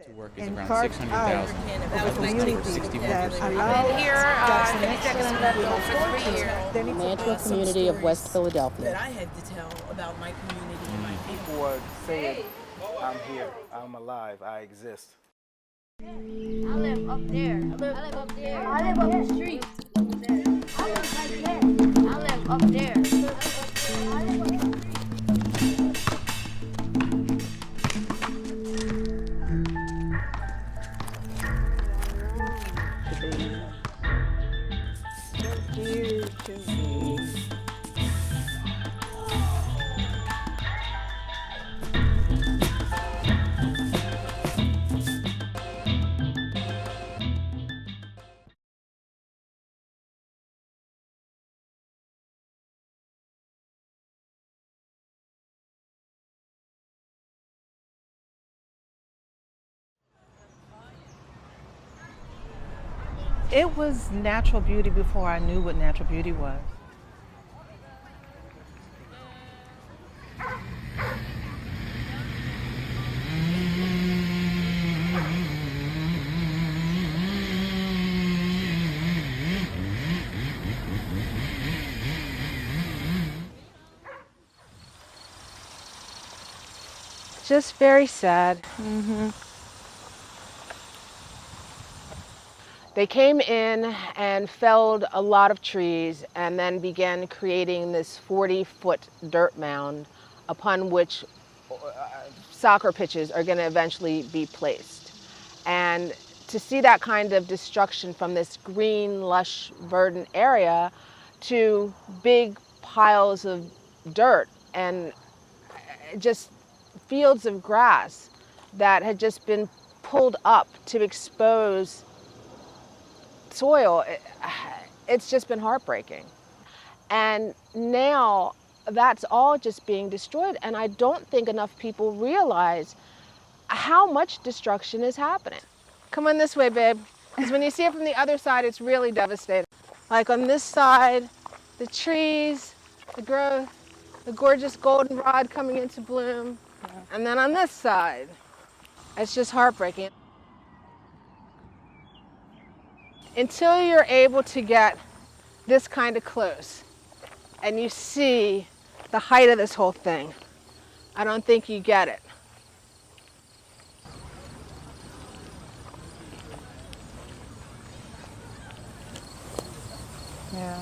to work is and around carved 600,000. out of a community that allowed Then it's Mantua community of West Philadelphia. That I had to tell about my community and my people. People are saying, I'm here, I'm alive, I exist. I live up there. I live up there. I live up the street. I live right there. I live up there. I live up there. It was natural beauty before I knew what natural beauty was. Just very sad. They came in and felled a lot of trees and then began creating this 40-foot dirt mound upon which soccer pitches are going to eventually be placed. And to see that kind of destruction from this green, lush, verdant area to big piles of dirt and just fields of grass that had just been pulled up to expose soil, it's just been heartbreaking. And now that's all just being destroyed, and I don't think enough people realize how much destruction is happening. Come on this way, babe, because when you see it from the other side, it's really devastating. Like on this side, the trees, the growth, the gorgeous goldenrod coming into bloom, and then on this side, it's just heartbreaking. Until you're able to get this kind of close and you see the height of this whole thing, I don't think you get it. Yeah.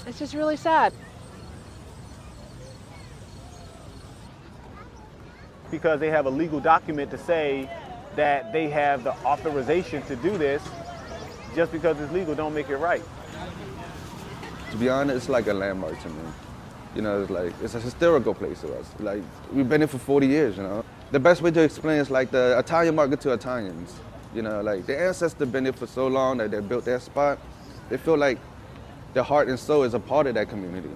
It's just really sad. Because they have a legal document to say that they have the authorization to do this, just because it's legal don't make it right. To be honest, it's like a landmark to me. You know, it's a historical place to us. Like, we've been here for 40 years, you know. The best way to explain is like the Italian market to Italians. You know, like their ancestors been here for so long that they built that spot. They feel like their heart and soul is a part of that community.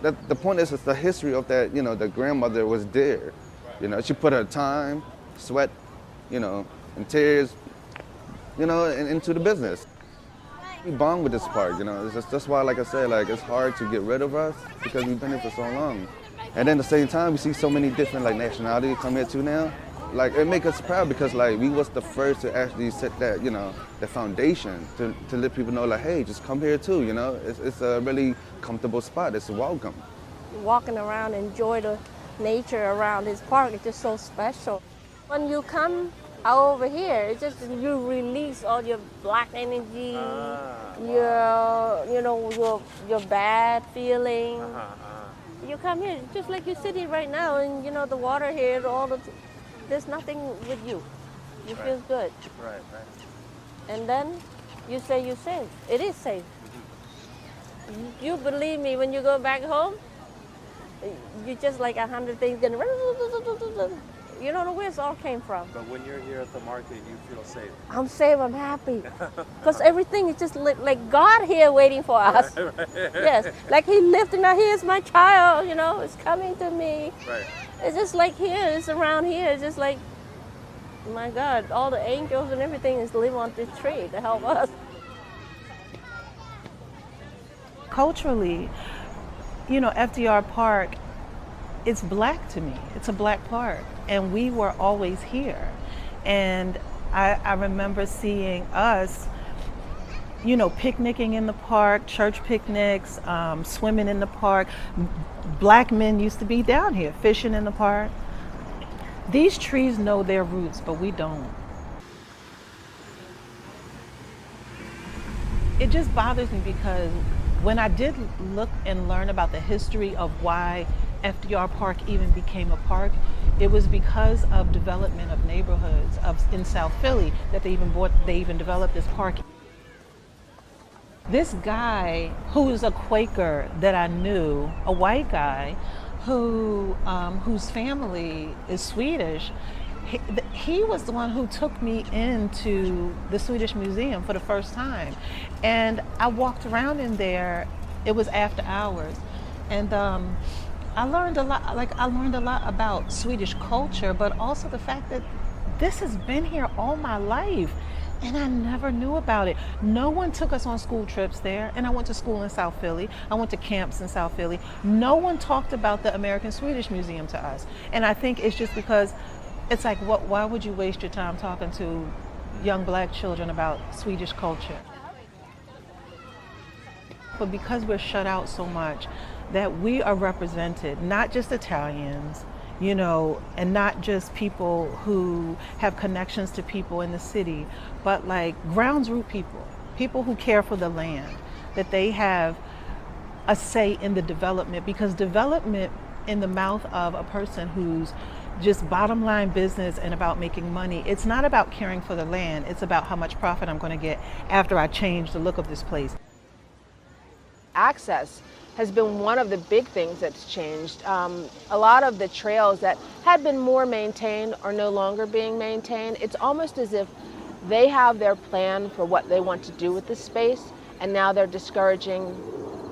The point is, it's the history of that, you know, the grandmother was there. You know, she put her time, sweat, you know, and tears, you know, into the business. We bond with this park, you know. That's why, like I said, like it's hard to get rid of us because we've been here for so long. And then at the same time, we see so many different like nationalities come here too now. Like it makes us proud because like we was the first to actually set that, you know, the foundation to let people know like, hey, just come here too, you know. It's a really comfortable spot. It's welcome. Walking around, enjoy the nature around this park is just so special. When you come out over here, it's just you release all your black energy, your bad feeling. You come here just like you're sitting right now, and you know the water here, there's nothing with you. You feel good. Right. And then you say you're safe. It is safe. You believe me, when you go back home, you just like 100 things gonna, you don't know where it all came from. But when you're here at the market, you feel safe. I'm safe, I'm happy. Because everything is just like God here waiting for us. Right. Yes, like He lifting out, here's my child, you know, it's coming to me. Right. It's just like here, it's around here, it's just like, my God, all the angels and everything is live on this tree to help us. Culturally, you know, FDR Park it's black to me. It's a black park, and we were always here. And I remember seeing us, you know, picnicking in the park, church picnics, swimming in the park. Black men used to be down here fishing in the park. These trees know their roots, but we don't. It just bothers me because when I did look and learn about the history of why FDR Park even became a park, it was because of development of neighborhoods in South Philly that they even developed this park. This guy who is a Quaker that I knew, a white guy whose family is Swedish, he was the one who took me into the Swedish Museum for the first time. And I walked around in there, it was after hours, and I learned a lot about Swedish culture, but also the fact that this has been here all my life. And I never knew about it. No one took us on school trips there. And I went to school in South Philly. I went to camps in South Philly. No one talked about the American Swedish Museum to us. And I think it's just because it's like, why would you waste your time talking to young black children about Swedish culture? But because we're shut out so much, that we are represented, not just Italians, you know, and not just people who have connections to people in the city, but like ground root people who care for the land, that they have a say in the development, because development in the mouth of a person who's just bottom line business and about making money, it's not about caring for the land, it's about how much profit I'm going to get after I change the look of this place. Access has been one of the big things that's changed. A lot of the trails that had been more maintained are no longer being maintained. It's almost as if they have their plan for what they want to do with this space, and now they're discouraging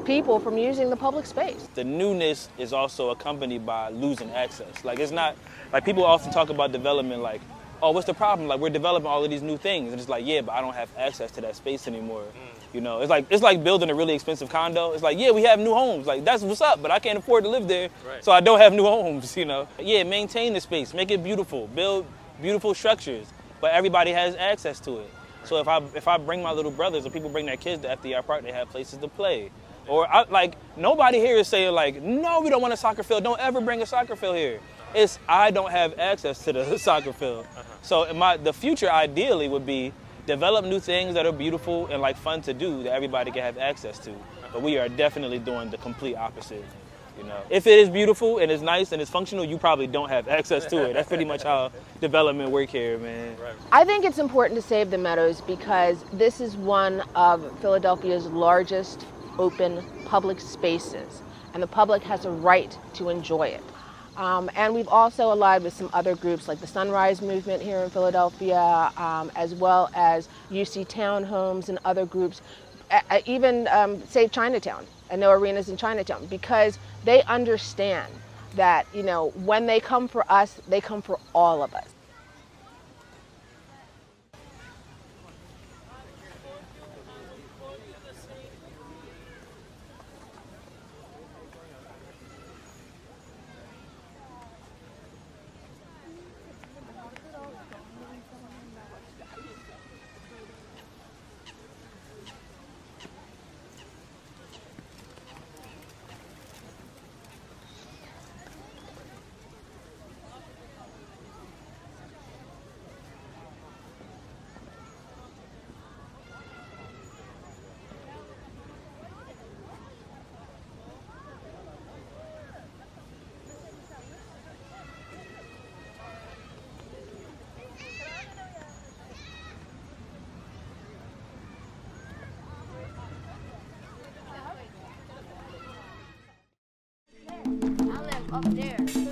people from using the public space. The newness is also accompanied by losing access. Like, it's not, like, people often talk about development like, oh, what's the problem? Like, we're developing all of these new things. And it's like, yeah, but I don't have access to that space anymore. You know, it's like building a really expensive condo. It's like, yeah, we have new homes. Like, that's what's up, but I can't afford to live there. Right. So I don't have new homes, you know. Yeah, maintain the space, make it beautiful, build beautiful structures, but everybody has access to it. So if I bring my little brothers or people bring their kids to FDR Park, they have places to play. Or nobody here is saying like, no, we don't want a soccer field. Don't ever bring a soccer field here. It's I don't have access to the soccer field. So the future ideally would be develop new things that are beautiful and like fun to do that everybody can have access to. But we are definitely doing the complete opposite. You know, if it is beautiful and it's nice and it's functional, you probably don't have access to it. That's pretty much how development work here, man. I think it's important to save the meadows because this is one of Philadelphia's largest open public spaces, and the public has a right to enjoy it. And we've also allied with some other groups like the Sunrise Movement here in Philadelphia, as well as UC Townhomes and other groups, even Save Chinatown and No Arenas in Chinatown, because they understand that, you know, when they come for us, they come for all of us. I live up there.